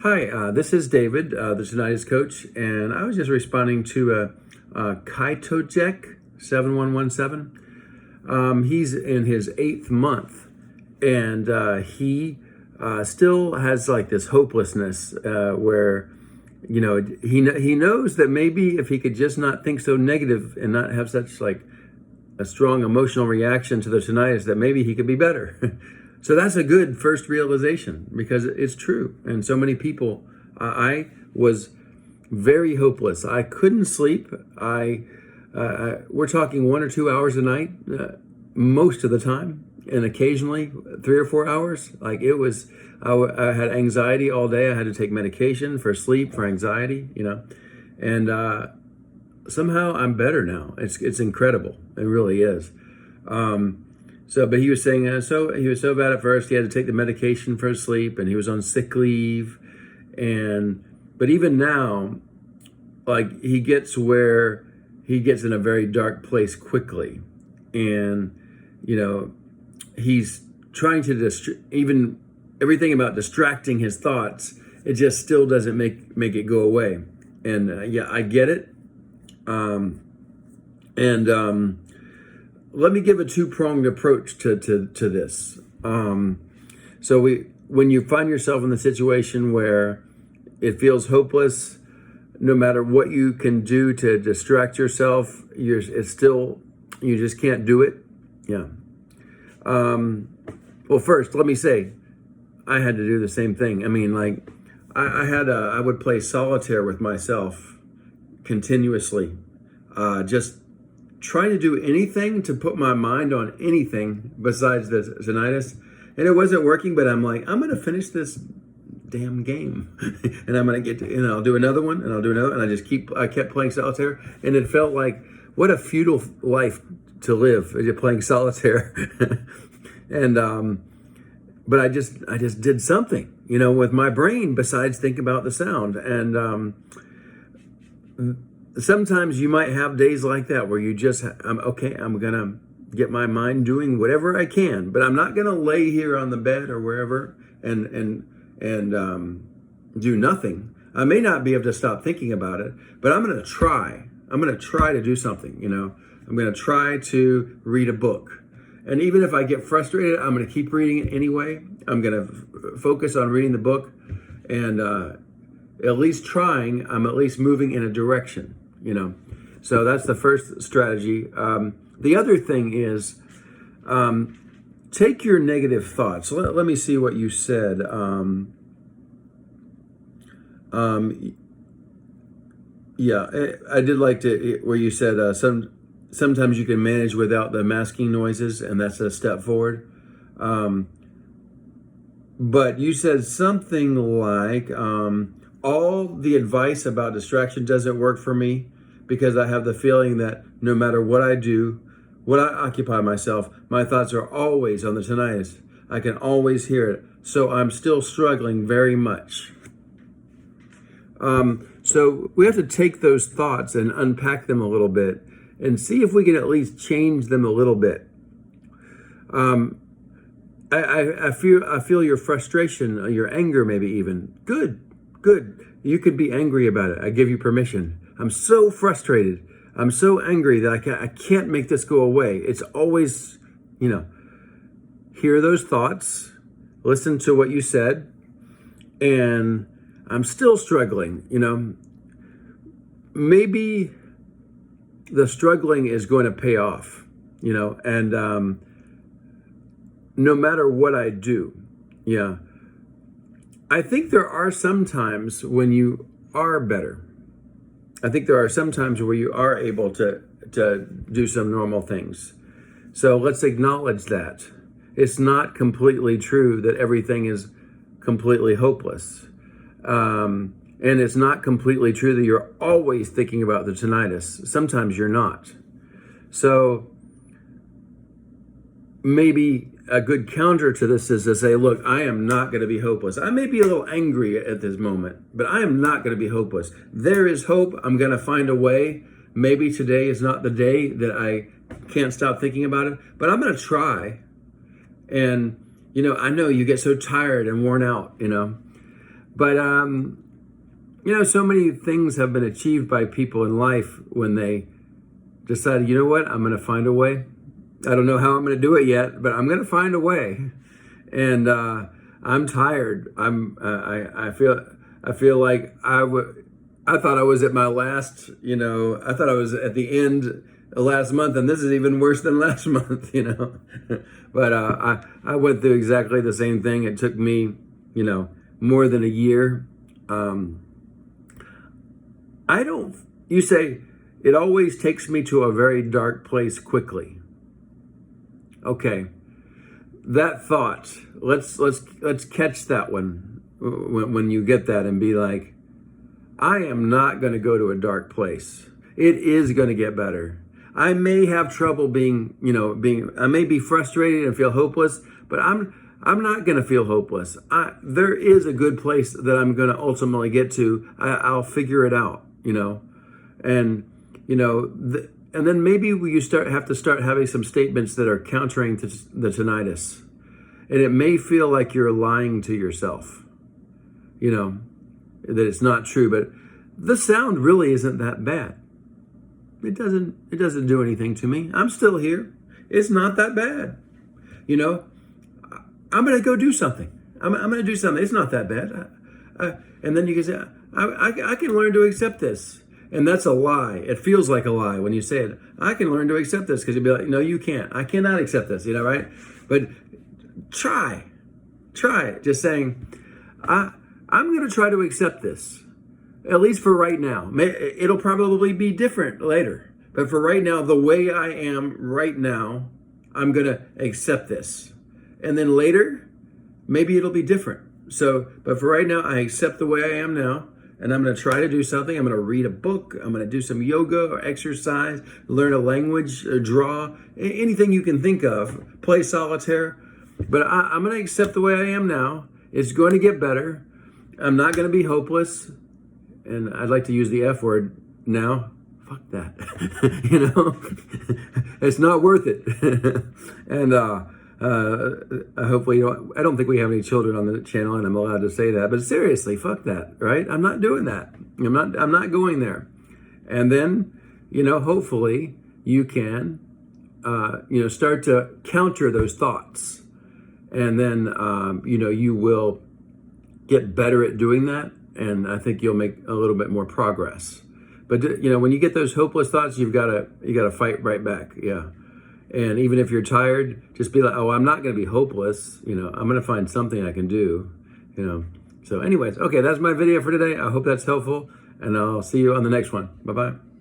Hi, this is David, the tinnitus coach, and I was just responding to Kaitojek 7117. He's in his 8th month, and he still has like this hopelessness where, he knows that maybe if he could just not think so negative and not have such like a strong emotional reaction to the tinnitus, that maybe he could be better. So that's a good first realization because it's true. And so many people, I was very hopeless. I couldn't sleep. We're talking 1 or 2 hours a night, most of the time, and occasionally 3 or 4 hours. Like it was, I had anxiety all day. I had to take medication for sleep, for anxiety, and somehow I'm better now. It's incredible. It really is. But he was saying, he was so bad at first, he had to take the medication for his sleep, and he was on sick leave. But even now, like he gets where he gets in a very dark place quickly. And, he's trying to even everything about distracting his thoughts, it just still doesn't make it go away. And I get it. Let me give a two-pronged approach to this. When you find yourself in the situation where it feels hopeless, no matter what you can do to distract yourself, you just can't do it. Yeah. Well, first, let me say, I had to do the same thing. I mean, like, I would play solitaire with myself continuously, just trying to do anything to put my mind on anything besides the tinnitus, and it wasn't working. But I'm like, I'm gonna finish this damn game, and I'm gonna get to, I'll do another one, and I'll do another, and I kept playing solitaire, and it felt like what a futile life to live, just playing solitaire, and but I just did something, with my brain besides think about the sound, and sometimes you might have days like that where you just, I'm going to get my mind doing whatever I can, but I'm not going to lay here on the bed or wherever and do nothing. I may not be able to stop thinking about it, but I'm going to try. I'm going to try to do something, I'm going to try to read a book. And even if I get frustrated, I'm going to keep reading it anyway. I'm going to focus on reading the book, and at least trying, I'm at least moving in a direction. So that's the first strategy. The other thing is, take your negative thoughts. Let me see what you said. I did like to where you said sometimes you can manage without the masking noises, and that's a step forward. But you said something like, all the advice about distraction doesn't work for me because I have the feeling that no matter what I do, what I occupy myself, my thoughts are always on the tinnitus. I can always hear it. So I'm still struggling very much. So we have to take those thoughts and unpack them a little bit and see if we can at least change them a little bit. I feel your frustration, your anger maybe even. Good. You could be angry about it. I give you permission. I'm so frustrated. I'm so angry that I can't make this go away. It's always, hear those thoughts, listen to what you said, and I'm still struggling, Maybe the struggling is going to pay off, and no matter what I do, I think there are some times when you are better. I think there are some times where you are able to do some normal things. So let's acknowledge that. It's not completely true that everything is completely hopeless. And it's not completely true that you're always thinking about the tinnitus. Sometimes you're not. So maybe a good counter to this is to say, look, I am not going to be hopeless. I may be a little angry at this moment, but I am not going to be hopeless. There is hope. I'm going to find a way. Maybe today is not the day that I can't stop thinking about it, but I'm going to try. And, I know you get so tired and worn out, But, so many things have been achieved by people in life when they decided, you know what, I'm going to find a way. I don't know how I'm going to do it yet, but I'm going to find a way. And I'm tired. I feel like I thought I was at my last, I thought I was at the end of last month, and this is even worse than last month, But I went through exactly the same thing. It took me, more than a year. You say, it always takes me to a very dark place quickly. Okay, that thought, let's catch that one when you get that and be like, I am not going to go to a dark place. It is going to get better. I may have trouble I may be frustrated and feel hopeless, but I'm not going to feel hopeless. There is a good place that I'm going to ultimately get to. I'll figure it out, and and then maybe you have to start having some statements that are countering to the tinnitus, and it may feel like you're lying to yourself, that it's not true, but the sound really isn't that bad. It doesn't do anything to me. I'm still here. It's not that bad. I'm going to go do something. I'm going to do something. It's not that bad. And then you can say, I can learn to accept this. And that's a lie. It feels like a lie when you say it. I can learn to accept this, because you'd be like, no, you can't. I cannot accept this, right? But try it. Just saying, I'm going to try to accept this. At least for right now. It'll probably be different later. But for right now, the way I am right now, I'm going to accept this. And then later, maybe it'll be different. But for right now, I accept the way I am now. And I'm going to try to do something. I'm going to read a book. I'm going to do some yoga or exercise, learn a language, draw, anything you can think of, play solitaire. But I'm going to accept the way I am now. It's going to get better. I'm not going to be hopeless. And I'd like to use the F word now. Fuck that. It's not worth it. And hopefully, I don't think we have any children on the channel, and I'm allowed to say that. But seriously, fuck that, right? I'm not doing that. I'm not going there. And then, hopefully you can, start to counter those thoughts. And then, you will get better at doing that. And I think you'll make a little bit more progress. But when you get those hopeless thoughts, you got to fight right back. Yeah. And even if you're tired, just be like, oh, I'm not going to be hopeless. I'm going to find something I can do. So anyways, okay, that's my video for today. I hope that's helpful, and I'll see you on the next one. Bye-bye.